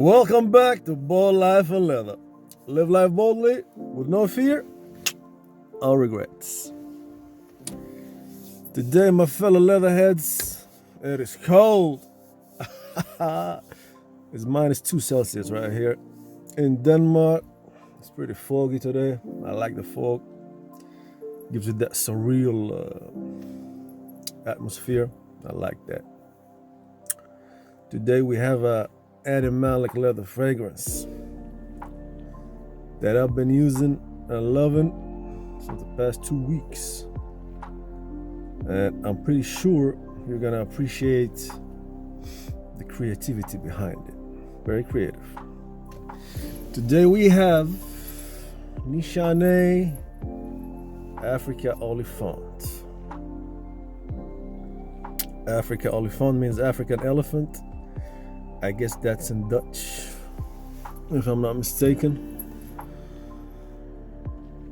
Welcome back to Bold Life and Leather. Live life boldly with no fear or regrets. Today, my fellow leatherheads, it is cold. It's -2 Celsius right here in Denmark. It's pretty foggy today. I like the fog. Gives you that surreal atmosphere. I like that. Today we have a animalic leather fragrance that I've been using and loving since the past 2 weeks. And I'm pretty sure you're gonna appreciate the creativity behind it. Very creative. Today we have Nishane Afrika Olifant. Afrika Olifant means African elephant. I guess that's in Dutch, if I'm not mistaken.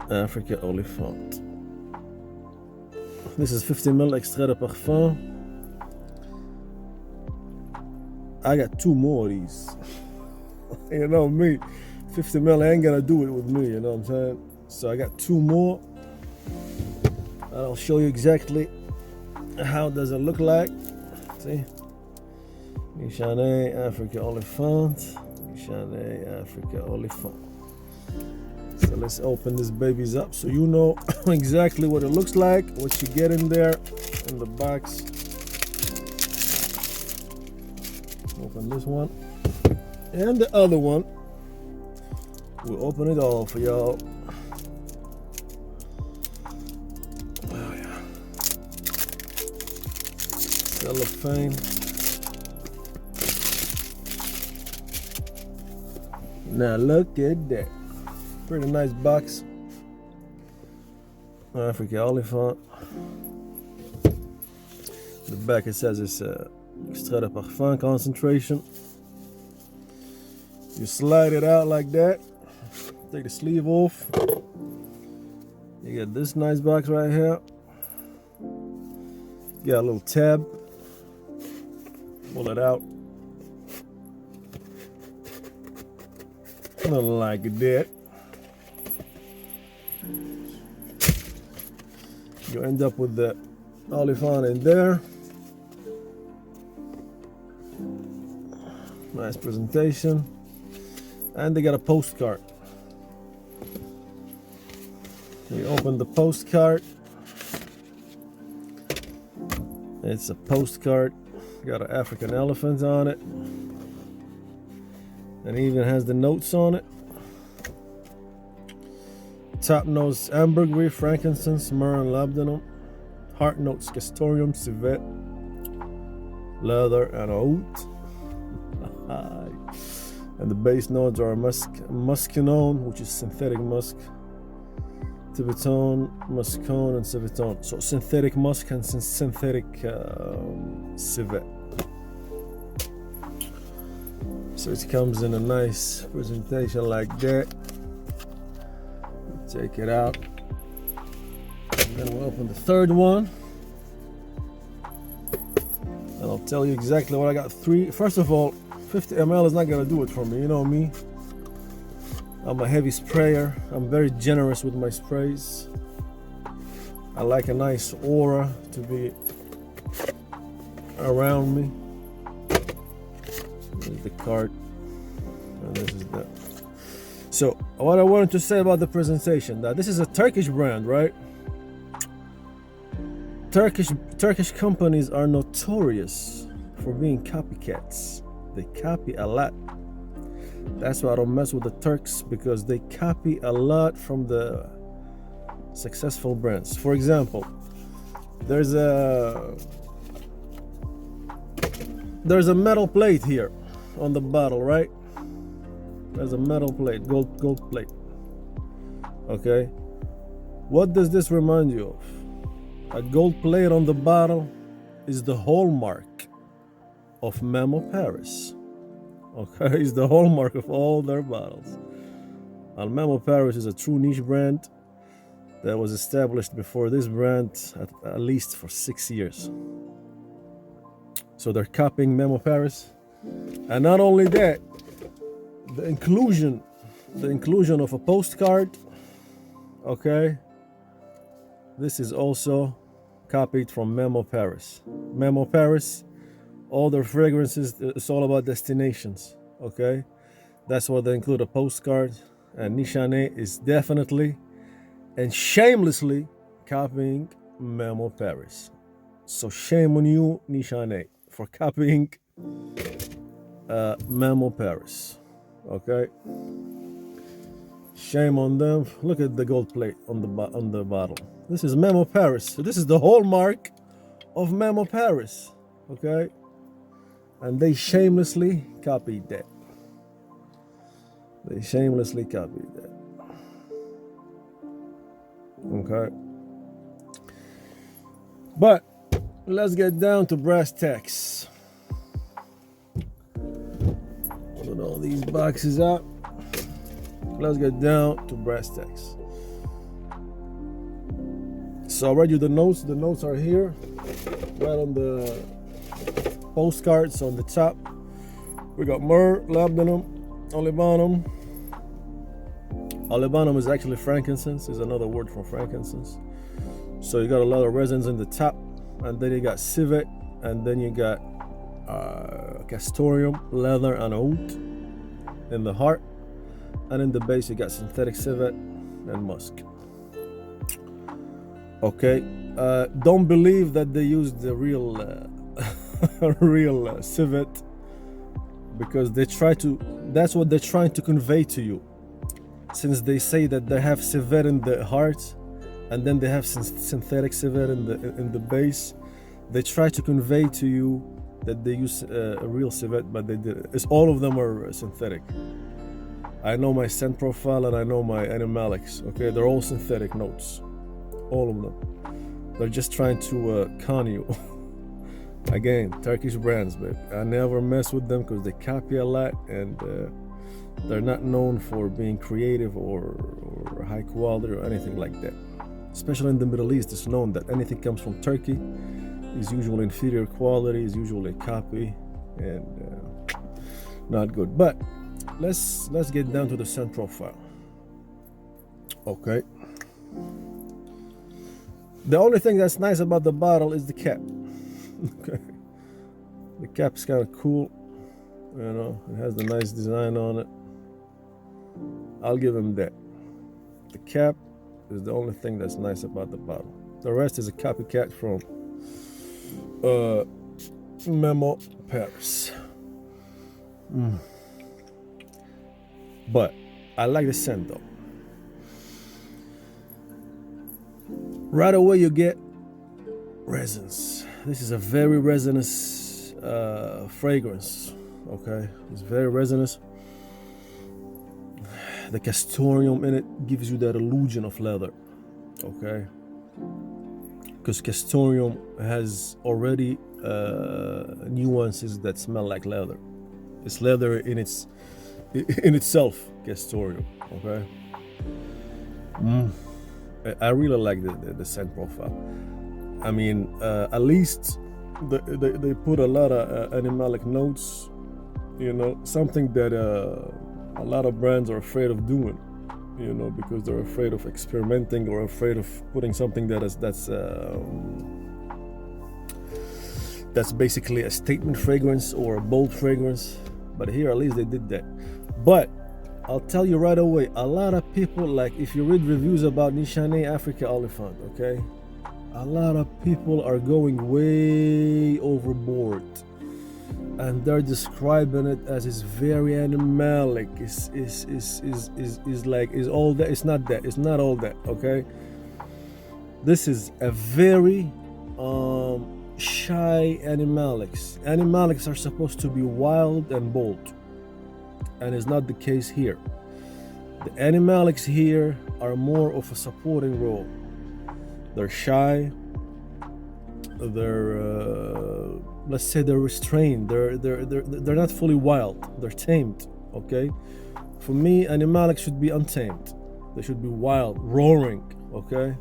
Afrika Olifant. This is 50 ml extrait de parfum. I got 2 more of these. You know me, 50 ml ain't gonna do it with me, you know what I'm saying? So I got 2 more. And I'll show you exactly how does it look like. See? Nishane Afrika Olifant. Nishane Afrika Olifant. So let's open these babies up so you know exactly what it looks like, what you get in there in the box. Open this one and the other one. We'll open it all for y'all. Oh yeah. Cellophane. Now look at that. Pretty nice box. Afrika Olifant. The back it says it's extrait de parfum concentration. You slide it out like that. Take the sleeve off. You get this nice box right here. You got a little tab. Pull it out. Like that. You end up with the Olifant in there. Nice presentation. And they got a postcard. You open the postcard. It's a postcard. Got an African elephant on it. And it even has the notes on it. Top notes: ambergris, frankincense, myrrh, and labdanum. Heart notes: castoreum, civet, leather, and oud. And the base notes are muscanone, which is synthetic musk, Tibeton, muscone, and civetone. So synthetic musk and synthetic civet. So it comes in a nice presentation like that. Take it out. And then we'll open the third one. And I'll tell you exactly what I got. First of all, 50 ml is not gonna do it for me. You know me. I'm a heavy sprayer. I'm very generous with my sprays. I like a nice aura to be around me. There's the card, and this is that. So what I wanted to say about the presentation, that this is a Turkish brand, right? Turkish companies are notorious for being copycats. They copy a lot. That's why I don't mess with the Turks, because they copy a lot from the successful brands. For example, there's a metal plate here on the bottle, right? There's a metal plate, gold plate. Okay, what does this remind you of? A gold plate on the bottle is the hallmark of Memo Paris. Okay, it's the hallmark of all their bottles. And Memo Paris is a true niche brand that was established before this brand at least for 6 years. So they're copying Memo Paris. And not only that, the inclusion of a postcard. Okay, this is also copied from Memo Paris. Memo Paris, all their fragrances, it's all about destinations. Okay, that's why they include a postcard, and Nishane is definitely and shamelessly copying Memo Paris. So shame on you, Nishane, for copying Memo Paris. Okay, shame on them. Look at the gold plate on the bottle. This is Memo Paris. So this is the hallmark of Memo Paris. Okay, and they shamelessly copied that. They shamelessly copied that. Okay, but let's get down to brass tacks. Put all these boxes out. Let's get down to brass tacks. So I read you the notes. The notes are here, right on the postcards on the top. We got myrrh, labdanum, olibanum. Olibanum is actually frankincense, is another word for frankincense. So you got a lot of resins in the top, and then you got civet, and then you got castoreum, leather, and oud in the heart, and in the base you got synthetic civet and musk. Okay, don't believe that they used the real civet, because they try to. That's what they're trying to convey to you. Since they say that they have civet in the heart, and then they have synthetic civet in the base, they try to convey to you that they use a real civet, but they did. It's all of them are synthetic. I know my scent profile and I know my animalics. Okay, they're all synthetic notes, all of them. They're just trying to con you. Again, Turkish brands, babe. I never mess with them because they copy a lot, and they're not known for being creative or high quality or anything like that. Especially in the Middle East, it's known that anything comes from Turkey is usually inferior quality, is usually a copy, and not good. But let's get down to the scent profile. Okay. The only thing that's nice about the bottle is the cap. Okay. The cap's kind of cool. You know, it has the nice design on it. I'll give him that. The cap is the only thing that's nice about the bottle. The rest is a copycat from Memo Paris. But I like the scent though. Right away you get resins. This is a very resinous fragrance. Okay, it's very resinous. The castoreum in it gives you that illusion of leather. Okay, because castoreum has already nuances that smell like leather. It's leather in itself, castoreum. Okay. I really like the scent profile. I mean, at least they put a lot of animalic notes. You know, something that a lot of brands are afraid of doing. You know, because they're afraid of experimenting or afraid of putting something that's basically a statement fragrance or a bold fragrance. But here, at least they did that. But I'll tell you right away, a lot of people, like if you read reviews about Nishane Afrika Olifant, okay, a lot of people are going way overboard, and they're describing it as it's very animalic. Is all that? It's not that. It's not all that. Okay. This is a very shy animalics. Animalics are supposed to be wild and bold, and it's not the case here. The animalics here are more of a supporting role. They're shy. They're let's say they're restrained. They're not fully wild. They're tamed. Okay. For me, animalics should be untamed. They should be wild, roaring. Okay.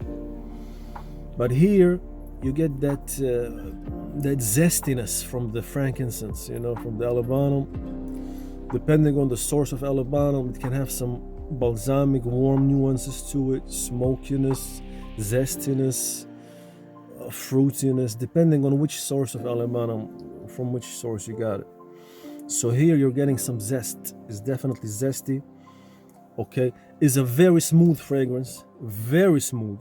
But here you get that zestiness from the frankincense. You know, from the olibanum. Depending on the source of olibanum, it can have some balsamic, warm nuances to it, smokiness, zestiness, fruitiness, depending on which source of olibanum, from which source you got it. So here you're getting some zest. It's definitely zesty. Okay, is a very smooth fragrance, very smooth.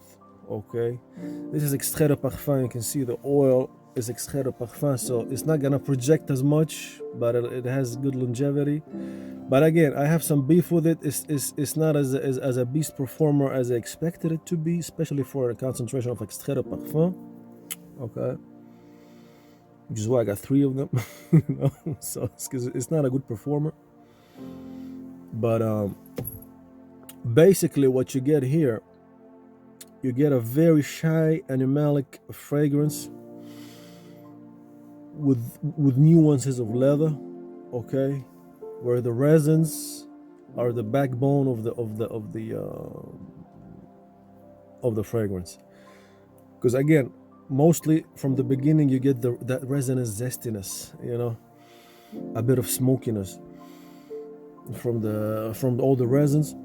Okay, this is extrait de parfum. You can see the oil is extrait de parfum, so it's not gonna project as much, but it has good longevity. But again, I have some beef with it. It's not as a beast performer as I expected it to be, especially for a concentration of extrait de parfum. Okay, which is why I got 3 of them. You know, so it's not a good performer. But basically, what you get here, you get a very shy animalic fragrance with nuances of leather, okay, where the resins are the backbone of the fragrance. Because again, mostly from the beginning you get that resinous zestiness, you know, a bit of smokiness from all the resins,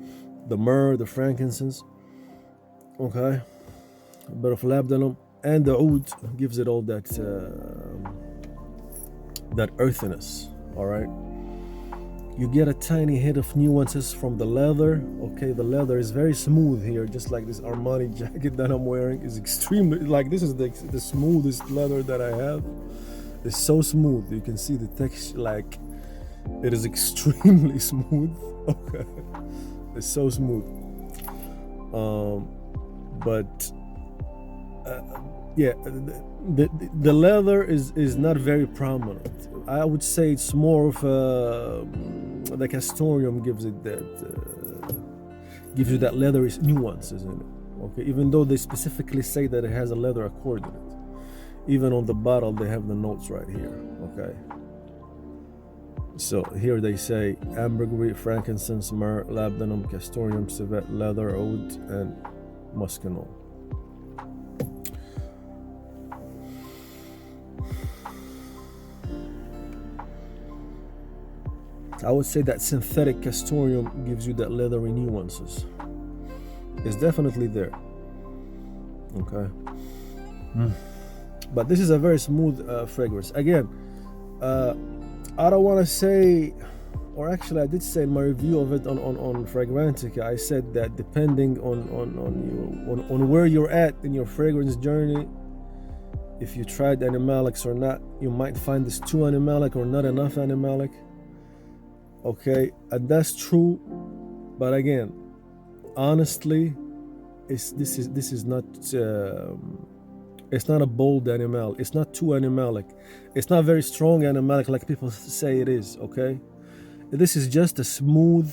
the myrrh, the frankincense, okay, a bit of labdanum, and the oud gives it all that earthiness. All right, you get a tiny hit of nuances from the leather. Okay, the leather is very smooth here, just like this Armani jacket that I'm wearing is extremely, like, this is the smoothest leather that I have. It's so smooth, you can see the texture, like it is extremely smooth. Okay, it's so smooth. But yeah, the leather is not very prominent. I would say it's more of the castoreum gives it gives you that leathery nuances in it. Okay, even though they specifically say that it has a leather accord in it, even on the bottle they have the notes right here. Okay, so here they say ambergris, frankincense, myrrh, labdanum, castoreum, civet, leather, oud, and muscanol. I would say that synthetic castoreum gives you that leathery nuances. It's definitely there. Okay. But this is a very smooth fragrance. Again, I don't want to say, or actually I did say in my review of it on Fragrantica, I said that depending on where you're at in your fragrance journey, if you tried animalics or not, you might find this too animalic or not enough animalic. Okay, and that's true, but again, honestly, this is not it's not a bold animal. It's not too animalic. It's not very strong animalic like people say it is. Okay, this is just a smooth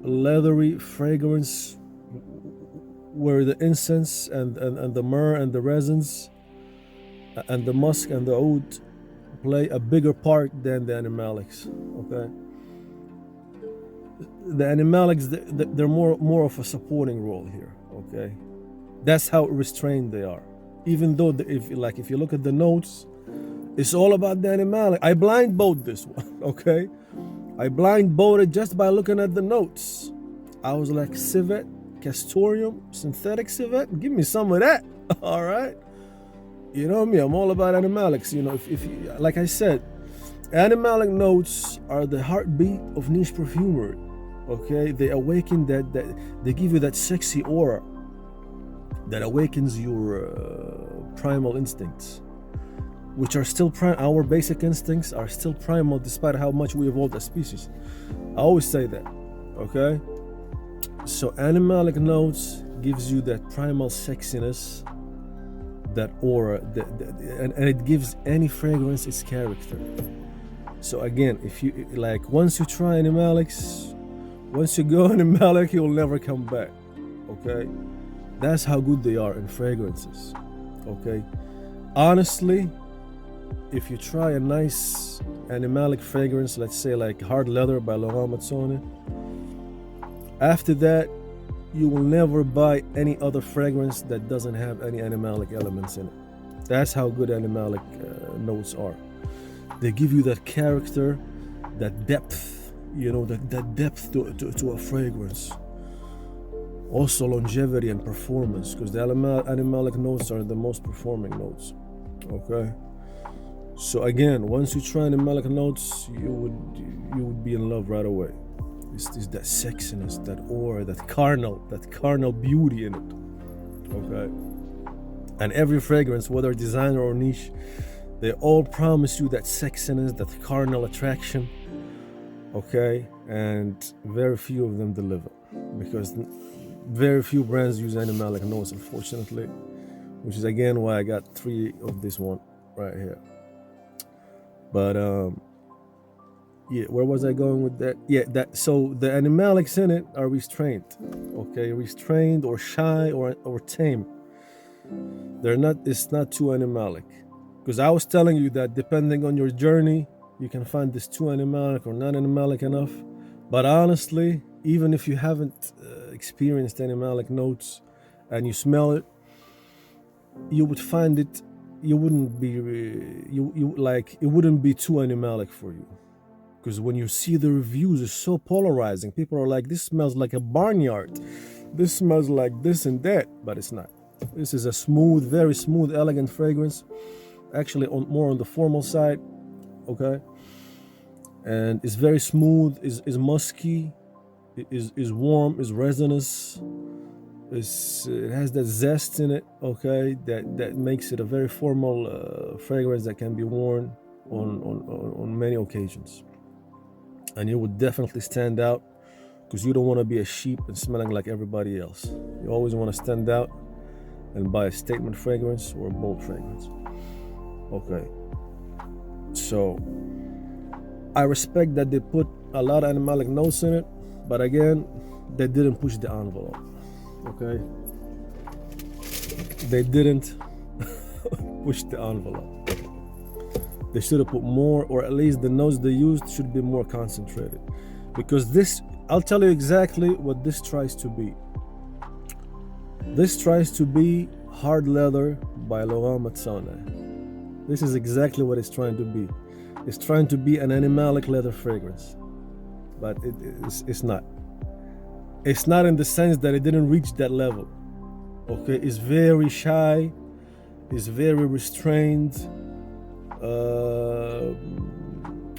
leathery fragrance where the incense and the myrrh and the resins and the musk and the oud play a bigger part than the animalics. Okay, the animalics, they're more of a supporting role here. Okay, that's how restrained they are. Even though if you look at the notes, it's all about the animalic. I blind bought this one. Okay, I blind bought it just by looking at the notes. I was like, civet, castoreum, synthetic civet, give me some of that. All right. You know me, I'm all about animalics. You know, if like I said, animalic notes are the heartbeat of niche perfumery. Okay, they awaken that they give you that sexy aura that awakens your primal instincts, which are still our basic instincts are still primal despite how much we evolved as species. I always say that. Okay, so animalic notes gives you that primal sexiness, that aura, and it gives any fragrance its character. So again, if you like, once you try animalics, once you go animalic, you'll never come back. Okay, that's how good they are in fragrances. Okay, honestly, if you try a nice animalic fragrance, let's say like Hard Leather by Laurent Mazzone, after that you will never buy any other fragrance that doesn't have any animalic elements in it. That's how good animalic notes are. They give you that character, that depth, that depth to a fragrance. Also longevity and performance, because the animalic notes are the most performing notes. Okay. So again, once you try animalic notes, you would be in love right away. It's that sexiness, that aura, that carnal beauty in it. Okay. And every fragrance, whether designer or niche, they all promise you that sexiness, that carnal attraction. Okay. And very few of them deliver, because very few brands use animalic notes, unfortunately, which is again why I got 3 of this one right here. But yeah, where was I going with that? Yeah, so the animalics in it are restrained, okay, restrained or shy or tame. It's not too animalic, because I was telling you that depending on your journey, you can find this too animalic or not animalic enough. But honestly, even if you haven't experienced animalic notes and you smell it, you would find it. You wouldn't be it wouldn't be too animalic for you, because when you see the reviews, it's so polarizing. People are like, this smells like a barnyard, this smells like this and that, but it's not. This is a smooth, very smooth, elegant fragrance, actually more on the formal side. Okay. And it's very smooth, is musky, is warm, is resinous. It has that zest in it, okay, that makes it a very formal fragrance that can be worn on many occasions. And you would definitely stand out, because you don't want to be a sheep and smelling like everybody else. You always want to stand out and buy a statement fragrance or a bold fragrance. Okay. So I respect that they put a lot of animalic notes in it, but again, they didn't push the envelope. Okay, they didn't push the envelope. They should have put more, or at least the notes they used should be more concentrated, because this, I'll tell you exactly what this tries to be. This tries to be hard leather by Laurent Matsone. This is exactly what it's trying to be. It's trying to be an animalic leather fragrance, but it's not. It's not in the sense that it didn't reach that level. Okay, it's very shy, it's very restrained.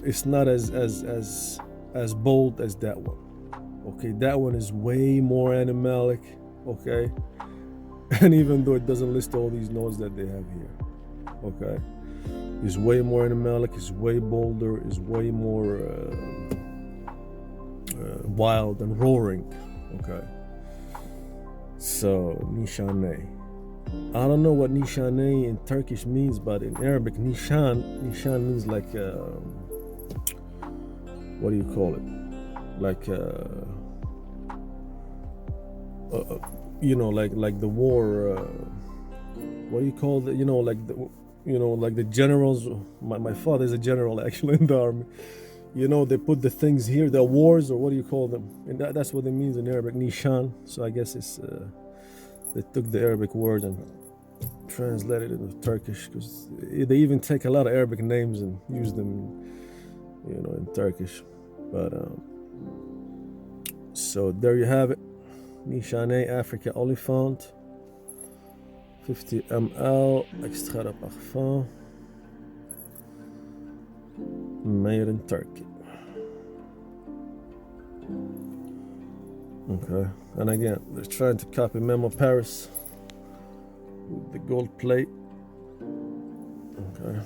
It's not as bold as that one. Okay, that one is way more animalic. Okay, and even though it doesn't list all these notes that they have here, okay, it's way more animalic, it's way bolder, it's way more wild and roaring. Okay, so Nishane. I don't know what Nishane in Turkish means, but in Arabic, Nishan means like, what do you call it? Like, like the war. What do you call it? Like the generals. My father is a general actually in the army. They put the things here, the wars, or what do you call them? And that's what it means in Arabic, Nishan. So I guess it's they took the Arabic word and translated it into Turkish, because they even take a lot of Arabic names and use them, in Turkish. But so there you have it, Nishane Afrika Olifant, 50 ml, extrait de parfum, made in Turkey. Okay, and again, they're trying to copy Memo Paris with the gold plate. Okay.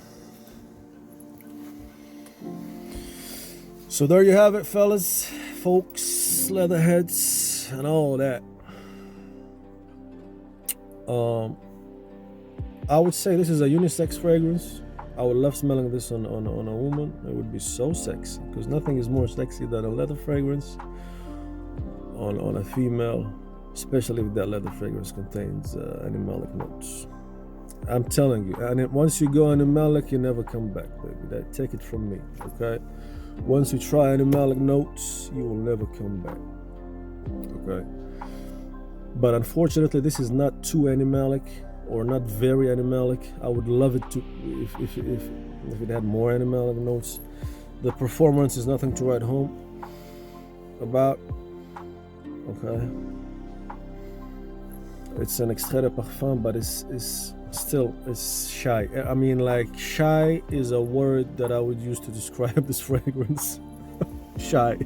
So there you have it, fellas, folks, leatherheads, and all that. I would say this is a unisex fragrance. I would love smelling this on a woman. It would be so sexy, because nothing is more sexy than a leather fragrance on a female, especially if that leather fragrance contains animalic notes. I'm telling you, and once you go animalic, you never come back, baby. Take it from me, okay? Once you try animalic notes, you will never come back, okay? But unfortunately, this is not too animalic. or not very animalic. I would love it to if it had more animalic notes. The performance is nothing to write home about. Okay, it's an extrait de parfum, but it's still shy. I mean, like, shy is a word that I would use to describe this fragrance. Shy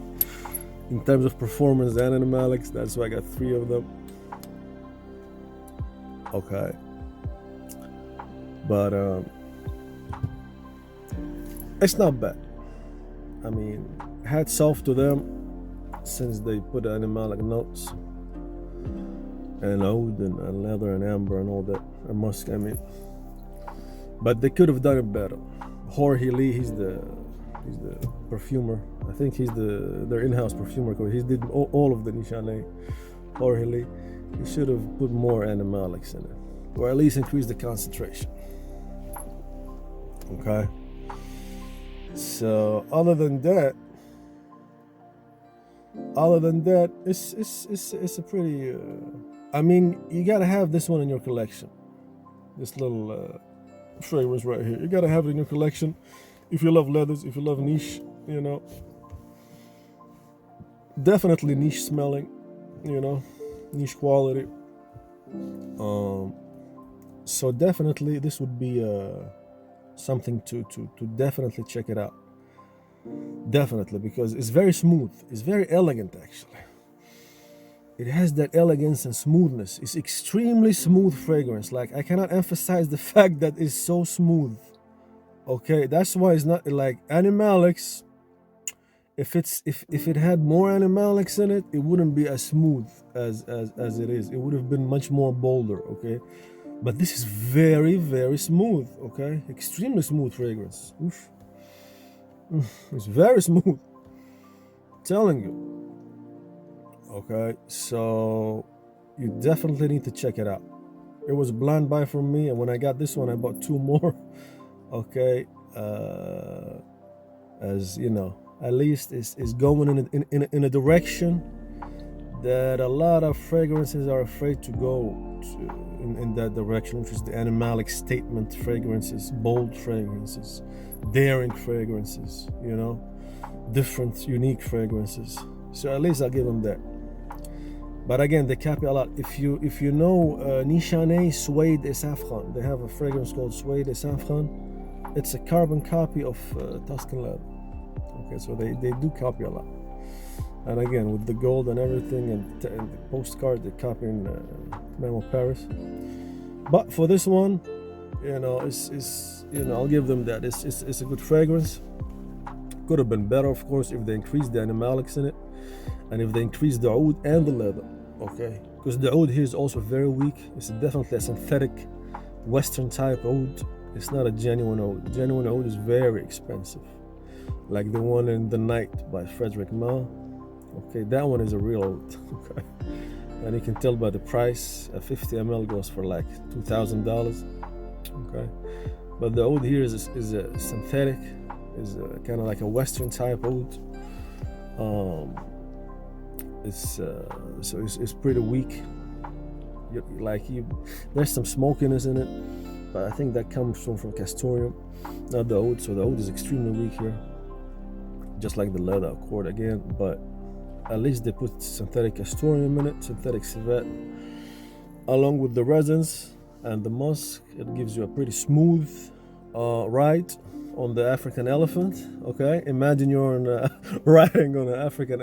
in terms of performance and animalics. That's why I got 3 of them. Okay, but it's not bad. I mean, hats off to them, since they put animalic notes and oud and leather and amber and all that, and musk. I mean, but they could have done it better. Jorge Lee, he's the perfumer. I think he's their in-house perfumer. He did all of the Nishane. Jorge Lee, he should have put more animalics in it, or at least increase the concentration. Okay. So other than that, it's a pretty. I mean, you gotta have this one in your collection. This little fragrance right here. You gotta have it in your collection if you love leathers, if you love niche. You know, definitely niche smelling. You know, niche quality. So definitely this would be something to definitely check it out. Definitely, because it's very smooth. It's very elegant, actually. It has that elegance and smoothness. It's extremely smooth fragrance. Like, I cannot emphasize the fact that it's so smooth. Okay, that's why it's not like animalics. If it had more animalics in it, it wouldn't be as smooth as it is. It would have been much more bolder. Okay, but this is very, very smooth. Okay, extremely smooth fragrance. Oof. It's very smooth. I'm telling you. Okay, so you definitely need to check it out. It was a blind buy for me, and when I got this one, I bought 2 more. Okay, as you know, at least it's going in a direction that a lot of fragrances are afraid to go in that direction, which is the animalic statement fragrances, bold fragrances, daring fragrances, you know, different, unique fragrances. So at least I'll give them that. But again, they copy a lot. If you know Nishane Suede et Saffron, they have a fragrance called Suede et Saffron. It's a carbon copy of Tuscan leather. Okay, so they do copy a lot. And again, with the gold and everything, and the postcard, they're copying Memo Paris. But for this one, you know, it's I'll give them that. It's a good fragrance. Could have been better, of course, if they increased the animalics in it, and if they increased the oud and the leather. Okay, because the oud here is also very weak. It's definitely a synthetic Western type oud. It's not a genuine oud. Genuine oud is very expensive, like the one in The Night by Frederic Malle. Okay, that one is a real oud. Okay, and you can tell by the price. A 50 ml goes for like $2,000. Okay, but the oud here is a synthetic, is kind of like a Western type oud. It's pretty weak. There's some smokiness in it, but I think that comes from castoreum, not the oud. So the oud is extremely weak here, just like the leather accord again. But at least they put synthetic castoreum in it, synthetic civet, along with the resins and the musk. It gives you a pretty smooth ride on the African elephant. Okay, imagine you're on riding on an African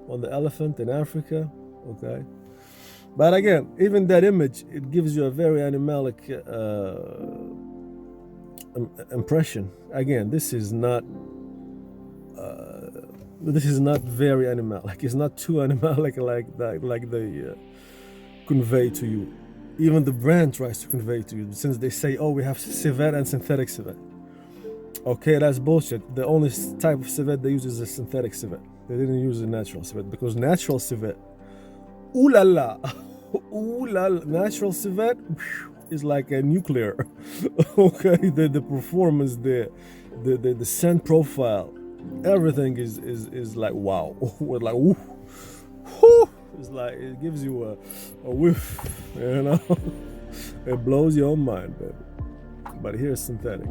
on the elephant in Africa. Okay, but again, even that image, it gives you a very animalic impression. Again, this is not very animalic. It's not too animalic like they convey to you. Even the brand tries to convey to you, since they say, oh, we have civet and synthetic civet. Okay, that's bullshit. The only type of civet they use is a synthetic civet. They didn't use a natural civet, because natural civet, ooh la la, natural civet is like a nuclear. Okay, the performance, the scent profile, everything is like wow. Like whoo, whoo. It's like it gives you a whiff, you know. It blows your mind, baby. But here's synthetic.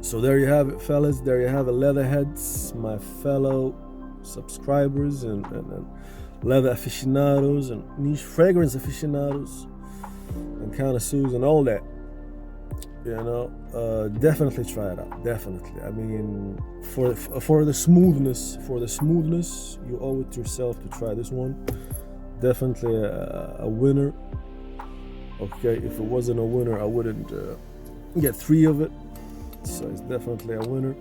So there you have it, fellas. There you have it, leatherheads, my fellow subscribers and leather aficionados and niche fragrance aficionados and connoisseurs and all that. Definitely try it out. Definitely. I mean, for the smoothness, you owe it to yourself to try this one. Definitely a winner. Okay, if it wasn't a winner, I wouldn't get 3 of it. So it's definitely a winner.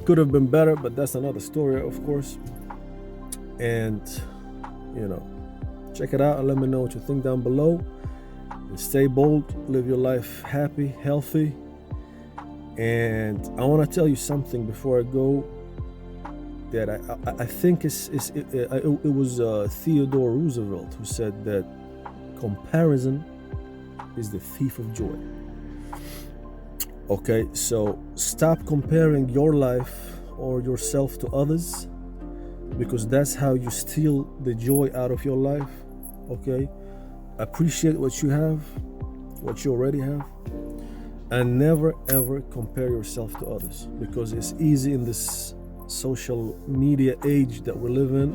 Could have been better, but that's another story, of course. And check it out and let me know what you think down below. And stay bold, live your life happy, healthy. And I want to tell you something before I go that I think it was Theodore Roosevelt who said that comparison is the thief of joy. Okay, so stop comparing your life or yourself to others, because that's how you steal the joy out of your life. Okay, appreciate what you have, what you already have, and never ever compare yourself to others, because it's easy in this social media age that we live in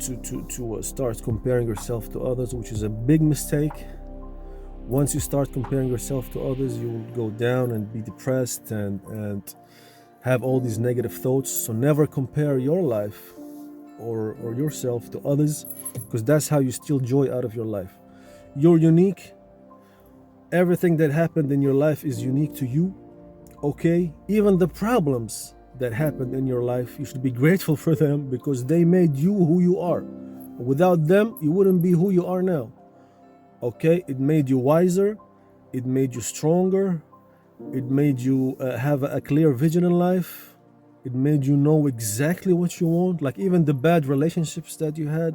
to start comparing yourself to others, which is a big mistake. Once you start comparing yourself to others, you will go down and be depressed and have all these negative thoughts. So never compare your life or yourself to others, because that's how you steal joy out of your life. You're unique. Everything that happened in your life is unique to you. Okay? Even the problems that happened in your life, you should be grateful for them, because they made you who you are. Without them, you wouldn't be who you are now. Okay, it made you wiser, it made you stronger, it made you have a clear vision in life, it made you know exactly what you want. Like even the bad relationships that you had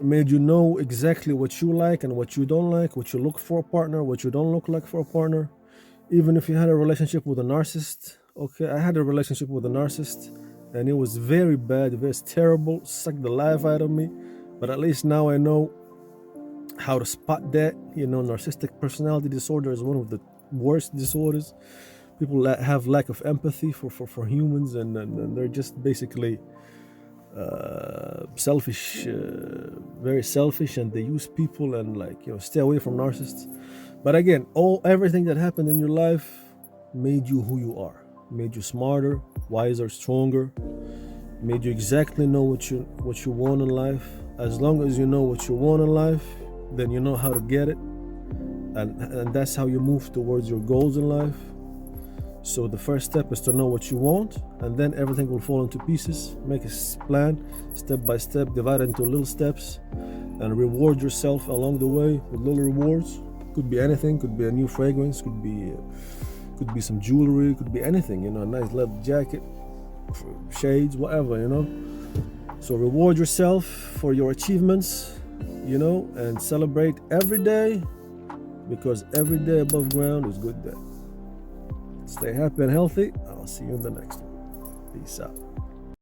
made you know exactly what you like and what you don't like, what you look for a partner, what you don't look like for a partner. Even if you had a relationship with a narcissist. Okay, I had a relationship with a narcissist and it was very bad, very terrible, sucked the life out of me. But at least now I know how to spot that. Narcissistic personality disorder is one of the worst disorders. People that have lack of empathy for humans, and they're just basically selfish, very selfish, and they use people and stay away from narcissists. But again, everything that happened in your life made you who you are, made you smarter, wiser, stronger, made you exactly know what you want in life. As long as you know what you want in life, then you know how to get it, and that's how you move towards your goals in life. So the first step is to know what you want, and then everything will fall into pieces. Make a plan, step by step, divide it into little steps, and reward yourself along the way with little rewards. Could be anything, could be a new fragrance, could be some jewelry, could be anything, a nice leather jacket, shades, whatever, So reward yourself for your achievements, and celebrate every day, because every day above ground is good day. Stay happy and healthy. I'll see you in the next one. Peace out.